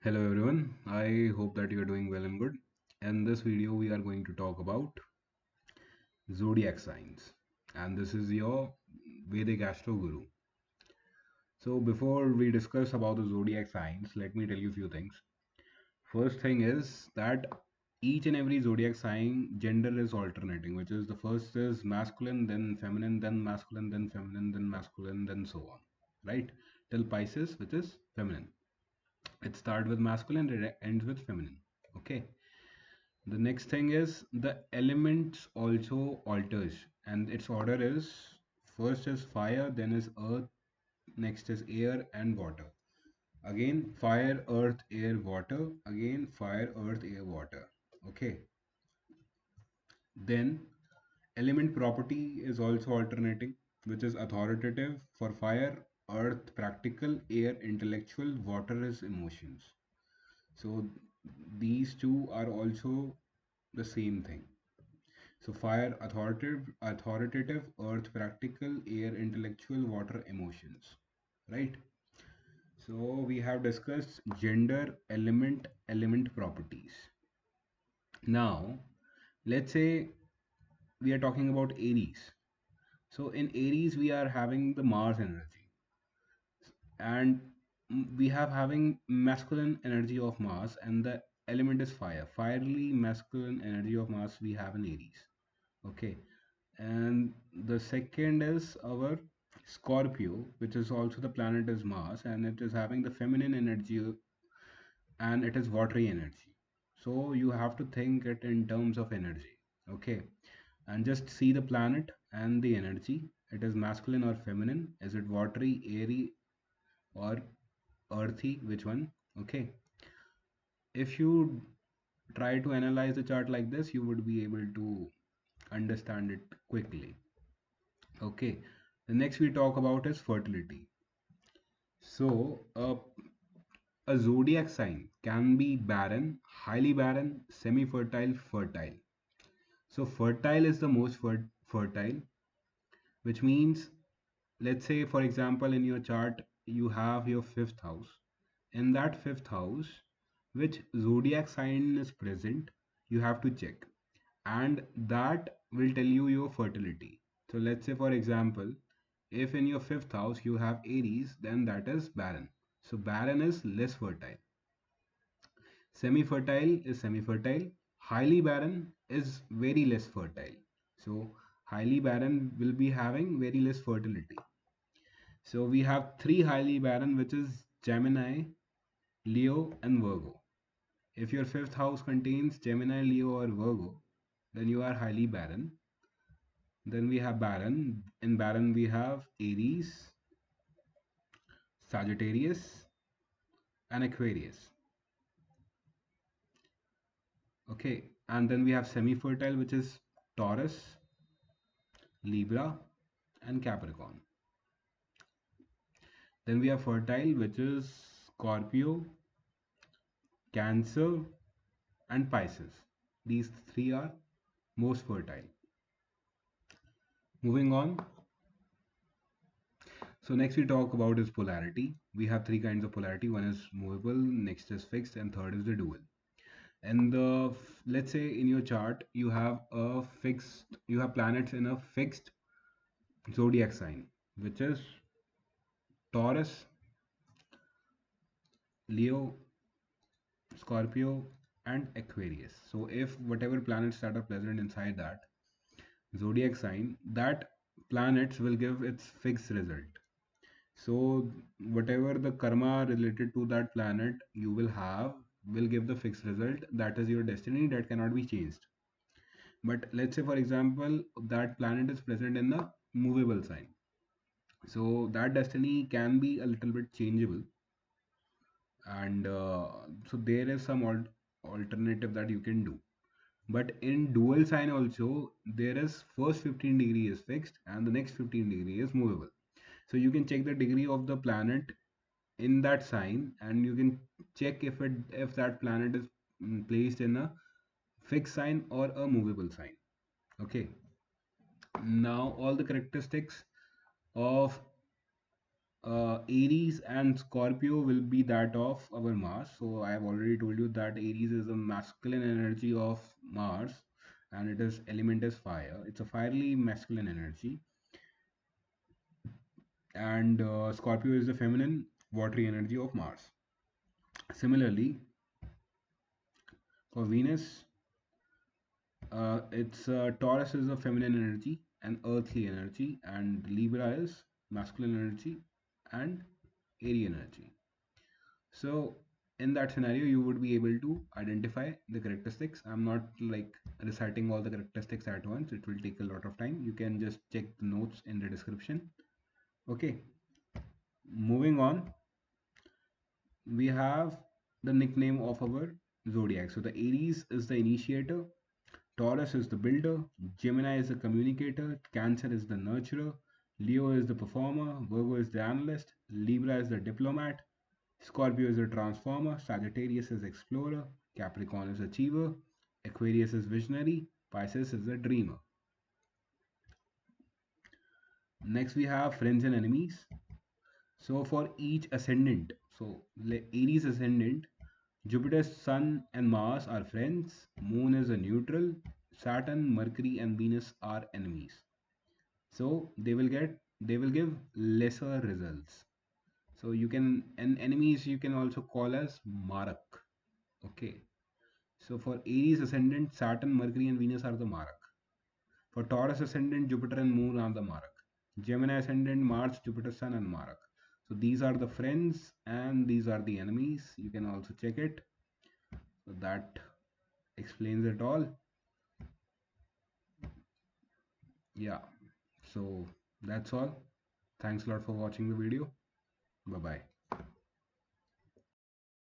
Hello everyone, I hope that you are doing well and good. In this video, we are going to talk about zodiac signs, and this is your Vedic Astro Guru. So, before we discuss about the zodiac signs, let me tell you a few things. First thing is that each and every zodiac sign gender is alternating, which is the first is masculine, then feminine, then masculine, then feminine, then masculine, then so on, right? Till Pisces, which is feminine. It starts with masculine, it ends with feminine. Okay. The next thing is the elements also alters, and its order is first is fire, then is earth, next is air and water. Again fire, earth, air, water. Again fire, earth, air, water. Okay. Then element property is also alternating, which is authoritative for fire, earth practical, air intellectual, water is emotions. So these two are also the same thing. So fire authoritative, earth practical, air intellectual, water emotions. Right? So we have discussed gender, element properties. Now let's say we are talking about Aries. So in Aries we are having the Mars energy, and we have having masculine energy of Mars, and the element is fire. Fiery masculine energy of Mars we have in Aries. Okay, and the second is our Scorpio, which is also the planet is Mars, and it is having the feminine energy, and it is watery energy. So you have to think it in terms of energy. Okay, and just see the planet and the energy. It is masculine or feminine? Is it watery, airy, or earthy? Which one? Okay, if you try to analyze the chart like this, you would be able to understand it quickly. Okay, the next we talk about is fertility. So, a zodiac sign can be barren, highly barren, semi fertile, fertile. So, fertile is the most fertile, which means, let's say, for example, in your chart, you have your fifth house. In that fifth house, which zodiac sign is present, you have to check, and that will tell you your fertility. So, let's say, for example, if in your fifth house you have Aries, then that is barren. So, barren is less fertile. Semi fertile is semi fertile. Highly barren is very less fertile. So, highly barren will be having very less fertility. So, we have three highly barren, which is Gemini, Leo, and Virgo. If your fifth house contains Gemini, Leo, or Virgo, then you are highly barren. Then we have Baron. In Baron, we have Aries, Sagittarius, and Aquarius. Okay, and then we have semi fertile, which is Taurus, Libra, and Capricorn. Then we have fertile, which is Scorpio, Cancer, and Pisces. These three are most fertile. Moving on. So next we talk about is polarity. We have three kinds of polarity. One is movable, next is fixed, and third is the dual. And let's say in your chart you have planets in a fixed zodiac sign, which is Taurus, Leo, Scorpio, and Aquarius. So if whatever planets that are present inside that zodiac sign, that planets will give its fixed result. So whatever the karma related to that planet you will have will give the fixed result. That is your destiny, that cannot be changed. But let's say, for example, that planet is present in a movable sign. So that destiny can be a little bit changeable. And so there is some alternative that you can do. But in dual sign also, there is first 15 degree is fixed and the next 15 degree is movable. So you can check the degree of the planet in that sign, and you can check if that planet is placed in a fixed sign or a movable sign. Okay. Now all the characteristics of Aries and Scorpio will be that of our Mars. So I have already told you that Aries is a masculine energy of Mars, and it is element is fire. It's a fiery masculine energy, and Scorpio is the feminine watery energy of Mars. Similarly, for Venus, it's Taurus is a feminine energy and earthly energy, and Libra is masculine energy and airy energy. So in that scenario, you would be able to identify the characteristics. I'm not like reciting all the characteristics at once. It will take a lot of time. You can just check the notes in the description. Okay, moving on, we have the nickname of our zodiac. So the Aries is the initiator, Taurus is the builder, Gemini is the communicator, Cancer is the nurturer, Leo is the performer, Virgo is the analyst, Libra is the diplomat, Scorpio is a transformer, Sagittarius is explorer, Capricorn is achiever, Aquarius is visionary, Pisces is a dreamer. Next we have friends and enemies. So for each ascendant, so Aries ascendant, Jupiter, Sun and Mars are friends, Moon is a neutral, Saturn, Mercury and Venus are enemies. So they will give lesser results. So you can, and enemies you can also call as Marak. Okay. So for Aries ascendant, Saturn, Mercury, and Venus are the Marak. For Taurus ascendant, Jupiter and Moon are the Marak. Gemini ascendant, Mars, Jupiter, Sun, and Marak. So these are the friends and these are the enemies. You can also check it. So that explains it all. Yeah. So that's all. Thanks a lot for watching the video. Bye bye.